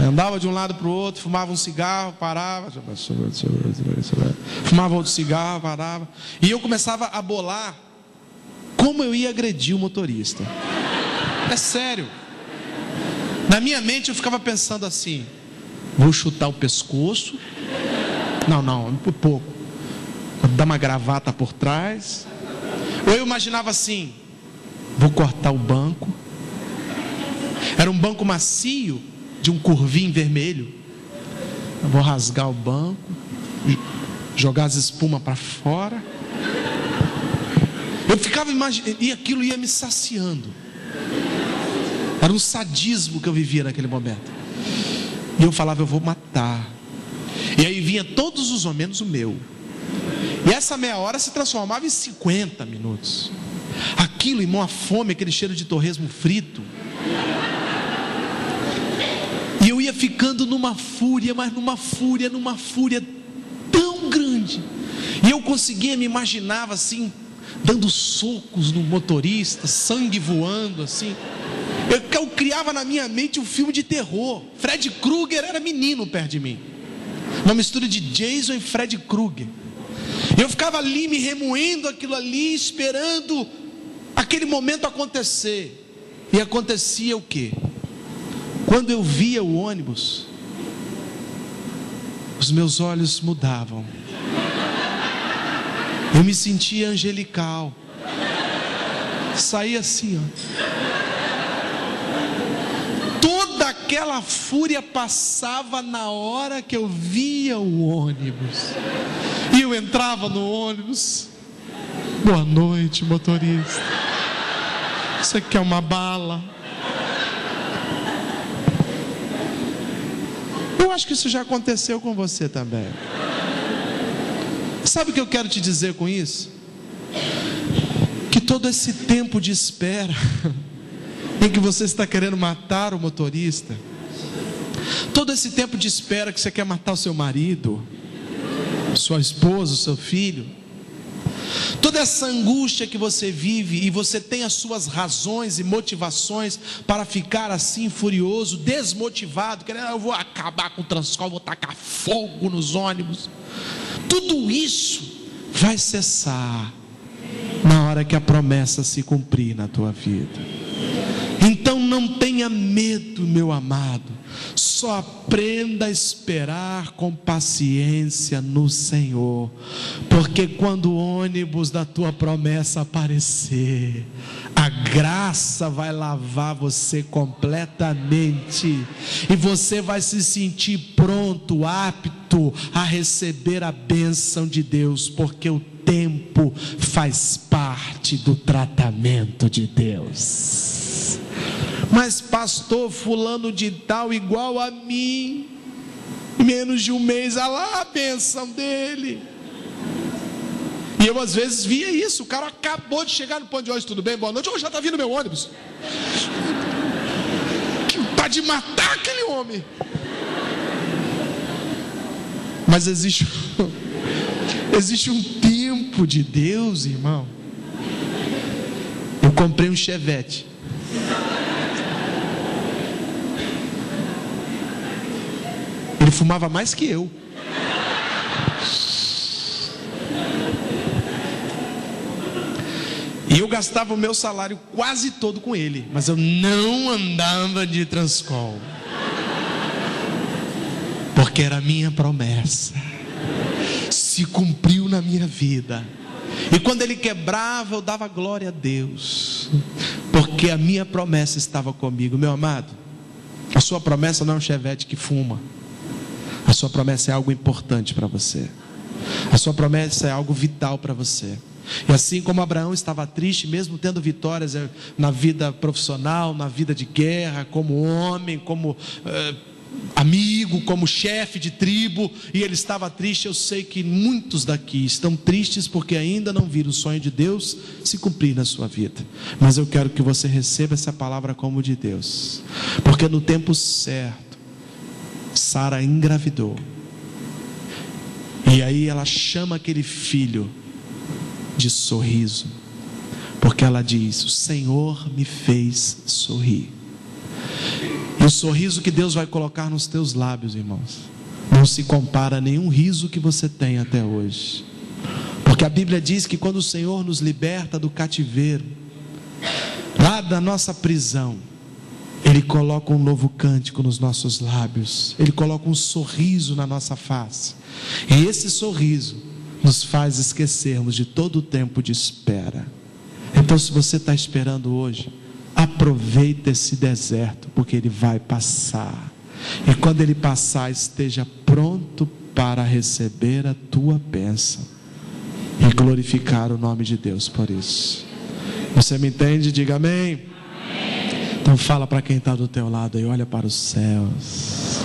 Andava de um lado para o outro, fumava um cigarro, parava, fumava outro cigarro, parava, e eu começava a bolar como eu ia agredir o motorista. É sério. Na minha mente eu ficava pensando assim: vou chutar o pescoço, não, por pouco, vou dar uma gravata por trás. Ou eu imaginava assim: vou cortar o banco. Era um banco macio, de um curvinho vermelho. Eu vou rasgar o banco, jogar as espumas para fora. Eu ficava imaginando, e aquilo ia me saciando. Era um sadismo que eu vivia naquele momento. E eu falava: eu vou matar. E aí vinha todos os homens, menos o meu. E essa meia hora se transformava em 50 minutos. Aquilo, irmão, a fome, aquele cheiro de torresmo frito. E eu ia ficando numa fúria, mas numa fúria tão grande. E eu conseguia, me imaginava assim, dando socos no motorista, sangue voando assim. Eu criava na minha mente um filme de terror. Fred Krueger era menino perto de mim. Uma mistura de Jason e Fred Krueger. Eu ficava ali me remoendo aquilo ali, esperando aquele momento acontecer. E acontecia o quê? Quando eu via o ônibus, os meus olhos mudavam. Eu me sentia angelical. Saía assim, ó. Toda aquela fúria passava na hora que eu via o ônibus. E eu entrava no ônibus. Boa noite, motorista. Você quer uma bala? Eu acho que isso já aconteceu com você também. Sabe o que eu quero te dizer com isso? Que todo esse tempo de espera em que você está querendo matar o motorista, todo esse tempo de espera que você quer matar o seu marido, sua esposa, o seu filho. Toda essa angústia que você vive, e você tem as suas razões e motivações para ficar assim furioso, desmotivado, querendo, eu vou acabar com o Transcol, vou tacar fogo nos ônibus. Tudo isso vai cessar na hora que a promessa se cumprir na tua vida. Então não tenha medo, meu amado. Só aprenda a esperar com paciência no Senhor, porque quando o ônibus da tua promessa aparecer, a graça vai lavar você completamente, e você vai se sentir pronto, apto a receber a bênção de Deus, porque o tempo faz parte do tratamento de Deus. Mas pastor, fulano de tal igual a mim, menos de um mês, olha lá a bênção dele. E eu às vezes via isso, o cara acabou de chegar no ponto de ônibus, tudo bem, boa noite, já está vindo meu ônibus. Que vontade de matar aquele homem. Mas existe um tempo de Deus, irmão. Eu comprei um Chevette. Ele fumava mais que eu. E eu gastava o meu salário quase todo com ele, mas eu não andava de Transcol, porque era a minha promessa, se cumpriu na minha vida. E quando ele quebrava, eu dava glória a Deus, porque a minha promessa estava comigo. Meu amado, a sua promessa não é um Chevette que fuma. A sua promessa é algo importante para você. A sua promessa é algo vital para você. E assim como Abraão estava triste, mesmo tendo vitórias na vida profissional, na vida de guerra, como homem, como amigo, como chefe de tribo, e ele estava triste. Eu sei que muitos daqui estão tristes porque ainda não viram o sonho de Deus se cumprir na sua vida. Mas eu quero que você receba essa palavra como de Deus, porque no tempo certo Sara engravidou, e aí ela chama aquele filho de sorriso, porque ela diz: o Senhor me fez sorrir. E o sorriso que Deus vai colocar nos teus lábios, irmãos, não se compara a nenhum riso que você tem até hoje, porque a Bíblia diz que quando o Senhor nos liberta do cativeiro, lá da nossa prisão, Ele coloca um novo cântico nos nossos lábios, Ele coloca um sorriso na nossa face, e esse sorriso nos faz esquecermos de todo o tempo de espera. Então, se você está esperando hoje, aproveita esse deserto, porque ele vai passar, e quando ele passar, esteja pronto para receber a tua bênção e glorificar o nome de Deus por isso. Você me entende? Diga amém. Então fala para quem está do teu lado aí, olha para os céus,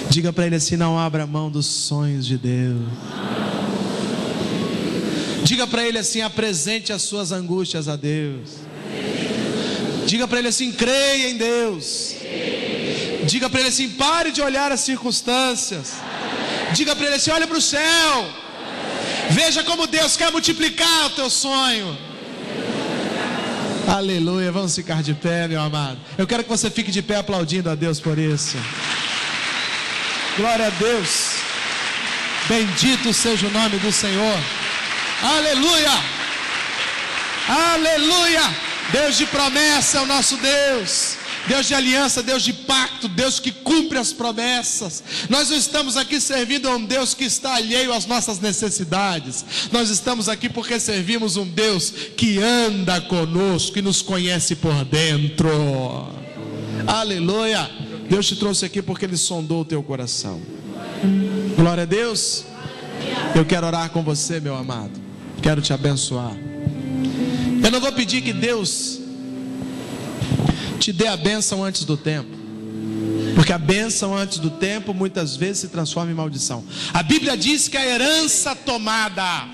diga para ele assim: não abra mão dos sonhos de Deus. Diga para ele assim: apresente as suas angústias a Deus. Diga para ele assim: creia em Deus. Diga para ele assim: pare de olhar as circunstâncias. Diga para ele assim: olha para o céu, veja como Deus quer multiplicar o teu sonho. Aleluia. Vamos ficar de pé, meu amado. Eu quero que você fique de pé aplaudindo a Deus por isso. Glória a Deus. Bendito seja o nome do Senhor. Aleluia. Aleluia. Deus de promessa é o nosso Deus, Deus de aliança, Deus de pacto, Deus que cumpre as promessas. Nós não estamos aqui servindo a um Deus que está alheio às nossas necessidades. Nós estamos aqui porque servimos um Deus que anda conosco e nos conhece por dentro. Aleluia. Deus te trouxe aqui porque Ele sondou o teu coração. Glória a Deus. Eu quero orar com você, meu amado. Quero te abençoar. Eu não vou pedir que Deus te dê a bênção antes do tempo, porque a bênção antes do tempo muitas vezes se transforma em maldição. A Bíblia diz que a herança tomada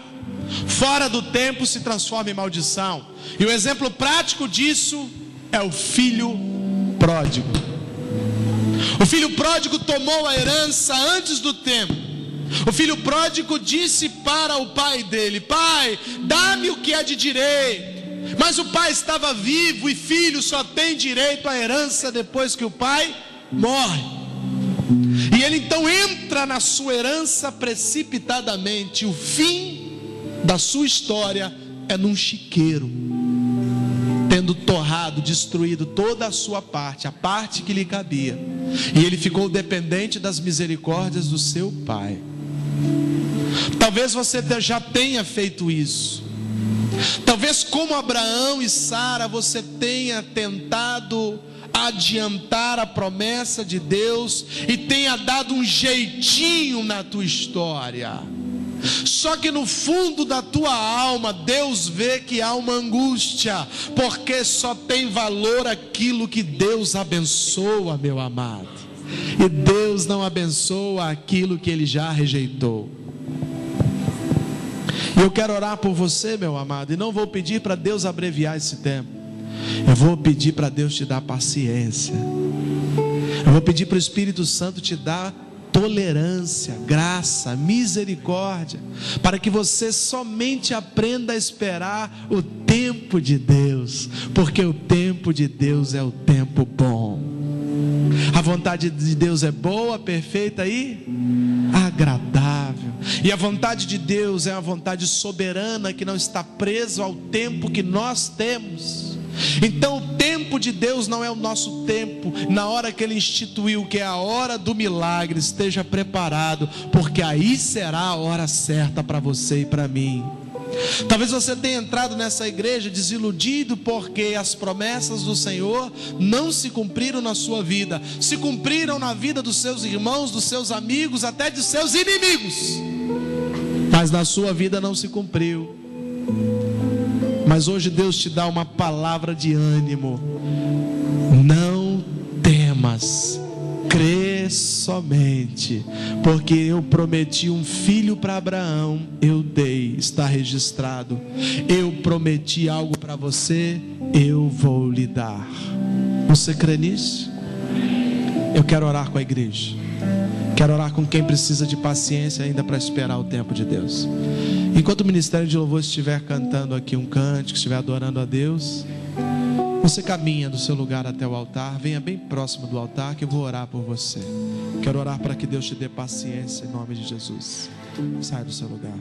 fora do tempo se transforma em maldição, e o exemplo prático disso é o filho pródigo. O filho pródigo tomou a herança antes do tempo, O filho pródigo disse para o pai dele: pai, dá-me o que é de direito. Mas o pai estava vivo, e filho só tem direito à herança depois que o pai morre. E ele então entra na sua herança precipitadamente. O fim da sua história é num chiqueiro, tendo torrado, destruído toda a sua parte, a parte que lhe cabia. E ele ficou dependente das misericórdias do seu pai. Talvez você já tenha feito isso. Talvez, como Abraão e Sara, você tenha tentado adiantar a promessa de Deus e tenha dado um jeitinho na tua história. Só que no fundo da tua alma, Deus vê que há uma angústia, porque só tem valor aquilo que Deus abençoa, meu amado. E Deus não abençoa aquilo que Ele já rejeitou. E eu quero orar por você, meu amado, e não vou pedir para Deus abreviar esse tempo. Eu vou pedir para Deus te dar paciência. Eu vou pedir para o Espírito Santo te dar tolerância, graça, misericórdia, para que você somente aprenda a esperar o tempo de Deus, porque o tempo de Deus é o tempo bom. A vontade de Deus é boa, perfeita e agradável. E a vontade de Deus é uma vontade soberana, que não está presa ao tempo que nós temos. Então o tempo de Deus não é o nosso tempo. Na hora que Ele instituiu, que é a hora do milagre, esteja preparado, porque aí será a hora certa para você e para mim. Talvez você tenha entrado nessa igreja desiludido porque as promessas do Senhor não se cumpriram na sua vida. Se cumpriram na vida dos seus irmãos, dos seus amigos, até de seus inimigos, mas na sua vida não se cumpriu. Mas hoje Deus te dá uma palavra de ânimo: não temas, crê somente, porque eu prometi um filho para Abraão, eu dei, está registrado. Eu prometi algo para você, eu vou lhe dar. Você crê nisso? Eu quero orar com a igreja, quero orar com quem precisa de paciência ainda para esperar o tempo de Deus. Enquanto o Ministério de Louvor estiver cantando aqui um cântico, estiver adorando a Deus, você caminha do seu lugar até o altar, venha bem próximo do altar, que eu vou orar por você. Quero orar para que Deus te dê paciência em nome de Jesus. Saia do seu lugar.